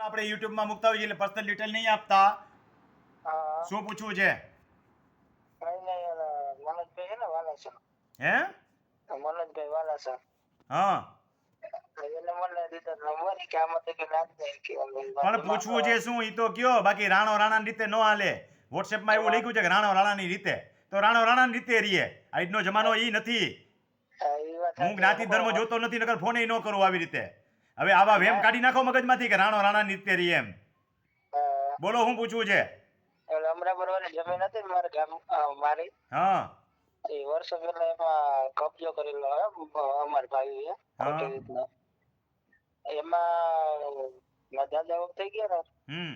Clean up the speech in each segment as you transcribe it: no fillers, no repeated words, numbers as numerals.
આપણે યુટ્યુબમાં મૂકતા હોઈએ એટલે પર્સનલ ડિટેલ નહીં આપતા. હા શું પૂછવું છે? કઈ નહીં મનોજભાઈ છે ને વાલાસર હે? મનોજભાઈ વાલાસર હા, એને મને દીધો નંબર કે આમાં તો કે નાખ દે કે પણ પૂછવું છે શું ઈ તો કયો. બાકી રાણો રાણાની રીતે ન હાલે. વોટ્સએપમાં એવું લખ્યું છે કે રાણો રાણાની રીતે, તો રાણો રાણાની રીતે રહીએ. આજનો જમાનો ઈ નથી. હું જ્ઞાતિ ધર્મ જોતો નથી, નકર ફોન ન કરું આવી રીતે. હવે આવા વેમ કાઢી નાખો મગજમાંથી કે રાણો રાણાની રીતે રહીએ એમ. બોલો શું પૂછવું છે? એટલે અમરાપર વાળી જમીન હતી ને મારા ગામ મારી હા એ વર્ષો પહેલા એમાં કબજો કરેલો અમારા ભાઈએ ખોટી રીતના એમાં મારા દાદા વખત થઈ ગયા ને હમ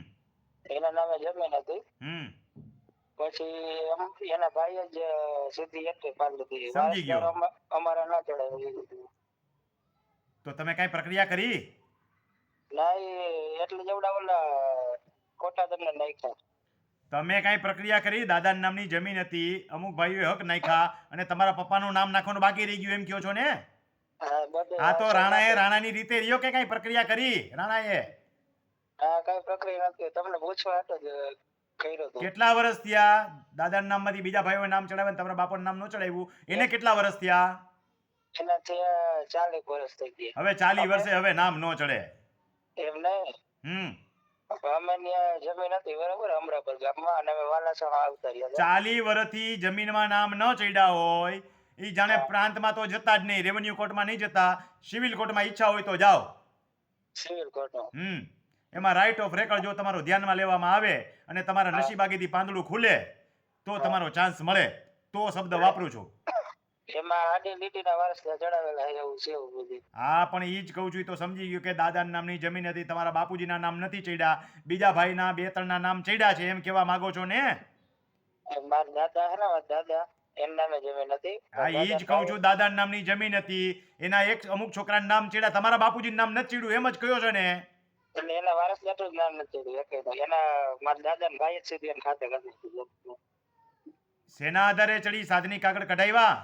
એના નામે જમીન હતી. હમ પછી એના ભાઈએ જ સીધી એન્ટ્રી પાડી દીધી. સમજી ગયો. વારસદાર અમારા ના ચડાવી. તો તમે કઈ પ્રક્રિયા કરી? ના એટલે જેવડા ઓલા ખોટા તમને નાખ્યા. તમે કઈ પ્રક્રિયા કરી? દાદાના નામની જમીન હતી, અમુક ભાઈઓએ હક નાખ્યા અને તમારા પપ્પાનું નામ નાખવાનું બાકી રહી ગયું એમ કહો છો ને? હા, તો રાણાએ રાણાની રીતે રહ્યો કે કઈ પ્રક્રિયા કરી રાણાએ? હા, કઈ પ્રક્રિયા નથી. તમને પૂછવા હતો જ કર્યો તો. કેટલા વર્ષ થયા દાદાના નામમાંથી બીજા ભાઈઓએ નામ ચડાવ્યા ને તમારા બાપાનું નામ ન ચડાવ્યું? એને કેટલા વર્ષ થયા? એનાથી 40 વર્ષ થઈ ગયા. હવે 40 વર્ષે હવે નામ ન ચડે એમ નહીં. અમે ત્યાં જમીન હતી બરાબર અમરાપર ગામમાં અને અમે વાલાસણ આવતા રહ્યા. 40 વર્ષથી જમીનમાં નામ ન ચડ્યા હોય ઈ જાણે પ્રાંતમાં તો જતા જ નહીં, રેવન્યુ કોર્ટમાં નહીં જતા, સિવિલ કોર્ટમાં ઈચ્છા હોય તો જાઓ. સિવિલ કોર્ટમાં એમાં રાઇટ ઓફ રેકર્ડ જો તમારું ધ્યાનમાં લેવામાં આવે અને તમારા નસીબાગીથી પાંદડું ખુલે તો તમારો ચાન્સ મળે. તો શબ્દ વાપરું છું. એમાં આડી લીટીના વારસદાર ચડાવેલા એવું છે એવું બધું. હા, પણ ઈ જ કહું છું. તો સમજી ગયું કે દાદાના નામની જમીન હતી, તમારા બાપુજીના નામ નથી ચડ્યા, બીજા ભાઈના 2-3ના નામ ચડ્યા છે એમ કહેવા માંગો છો ને? મારા દાદા હે ને મારા દાદા એના નામે જમીન હતી. હા, ઈ જ કહું છું. દાદાના નામની જમીન હતી, એના અમુક છોકરાના નામ ચડ્યા, તમારા બાપુજીનું નામ નથી ચડ્યું એમ જ કહ્યો છો ને? એટલે એના વારસદારનું જ નામ નથી ચડ્યું. એના મારા દાદાના ભાઈ જ સીધી એને ખાતે કરી દીધું. શેના આધારે ચડી? સાધની કાગળ કઢાવ્યા?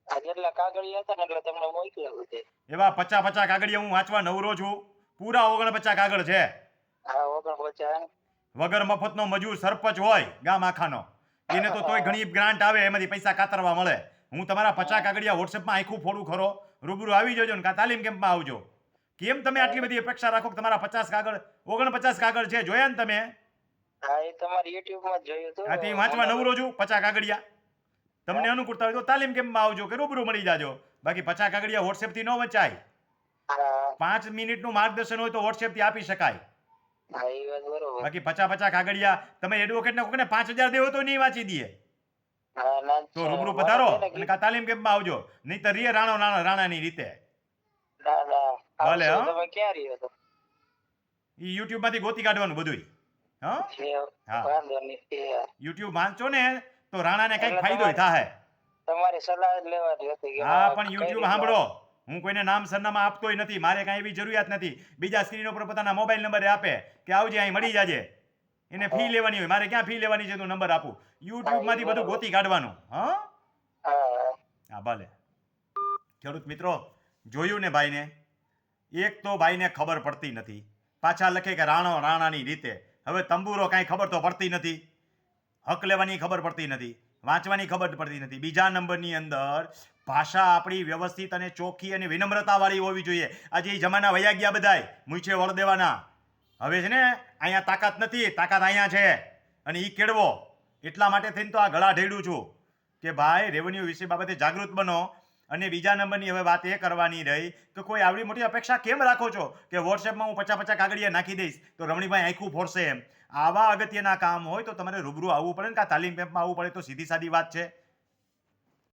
આ જેટલા કાગળિયા હતા ને એટલે તમને મોકલ્યા બધે. એવા 50 કાગળિયા હું વાંચવા નવરો છું. પૂરા 49 કાગળ છે. હા, 49. વગર મફતનો મજૂર સરપંચ હોય ગામ આખાનો, એને તો તોય ઘણી ગ્રાન્ટ આવે, એમાંથી પૈસા કાતરવા મળે. હું તમારા 50 કાગળિયા વોટ્સએપમાં આખું ફોડું ખરો. રૂબરૂ આવી જજો ને તાલીમ કેમ્પમાં આવજો. કેમ તમે આટલી બધી અપેક્ષા રાખો કે તમારા 50 કાગળ 49 કાગળ છે? જોયા ને તમે? હા, એ તમારી યુટ્યુબમાં જોયું હતું. હા, તે વાંચવા નવરો છું. 50 કાગળિયા તમને અનુકૂળતા હોય તો તાલીમ કેમ્પમાં આવજો કે રૂબરૂ મળી જાજો. બાકી 50 કાગળિયા વોટ્સએપથી ન વચાય. 5 મિનિટનું માર્ગદર્શન હોય તો વોટ્સએપથી આપી શકાય. હા, એ વાત બરોબર. બાકી 50 કાગળિયા તમે એડવોકેટને કોઈને 5000 દેવો તો નહીં વાંચી દે. તો રૂબરૂ પધારો અને કા તાલીમ કેમ્પમાં આવજો. નહીં તો રીએ રાણો રાણાની રીતે. ભલે. તમે ક્યાં રહ્યો છો? ઈ યુટ્યુબ માંથી ગોતી કાઢવાનું બધું. હા, વાંધો નહીં. યુટ્યુબ વાંચો ને તો રાણાને કઈક ફાયદો થાય. તમારી સલાહ જ લેવાની હતી. હા, પણ યુટ્યુબ સાંભળો, હું કોઈને નામ સરનામા આપતોય નથી. મારે કાંઈ એવી જરૂરિયાત નથી. બીજા સ્ક્રીન ઉપર પોતાના મોબાઈલ નંબર આપે કે આવજે અહીં મળી જાજે. એને ફી લેવાની હોય. મારે ક્યાં ફી લેવાની છે? તો નંબર આપું. યુટ્યુબ માંથી બધું ગોતી કાઢવાનું. હા, ભલે. ખેડૂત મિત્રો, જોયું ને ભાઈને? એક તો ભાઈને ખબર પડતી નથી. પાછા લખે કે રાણો રાણાની રીતે. હવે તંબુરો કાંઈ ખબર તો પડતી નથી. હક લેવાની ખબર પડતી નથી. વાંચવાની ખબર પડતી નથી. બીજા નંબરની અંદર ભાષા આપણી વ્યવસ્થિત અને ચોખ્ખી અને વિનમ્રતાવાળી હોવી જોઈએ. આજે એ જમાના વયા ગયા બધાય મૂછે વળ દેવાના. હવે છે ને અહીંયા તાકાત નથી, તાકાત અહીંયા છે અને એ કેળવો. એટલા માટે થઈને તો આ ગળા ઢેડું છું કે ભાઈ રેવન્યુ વિશે બાબતે જાગૃત બનો. અને બીજા નંબરની હવે વાત એ કરવાની રહી કે કોઈ આવડી મોટી અપેક્ષા કેમ રાખો છો કે વોટ્સએપમાં હું 50 કાગળિયા નાખી દઈશ તો રમણીભાઈ આખું ફોડશે એમ? આવા અગત્યના કામ હોય તો તમારે રૂબરૂ આવવું પડે ને કાં તાલીમ કેમ્પમાં આવવું પડે. તો સીધી સાદી વાત છે.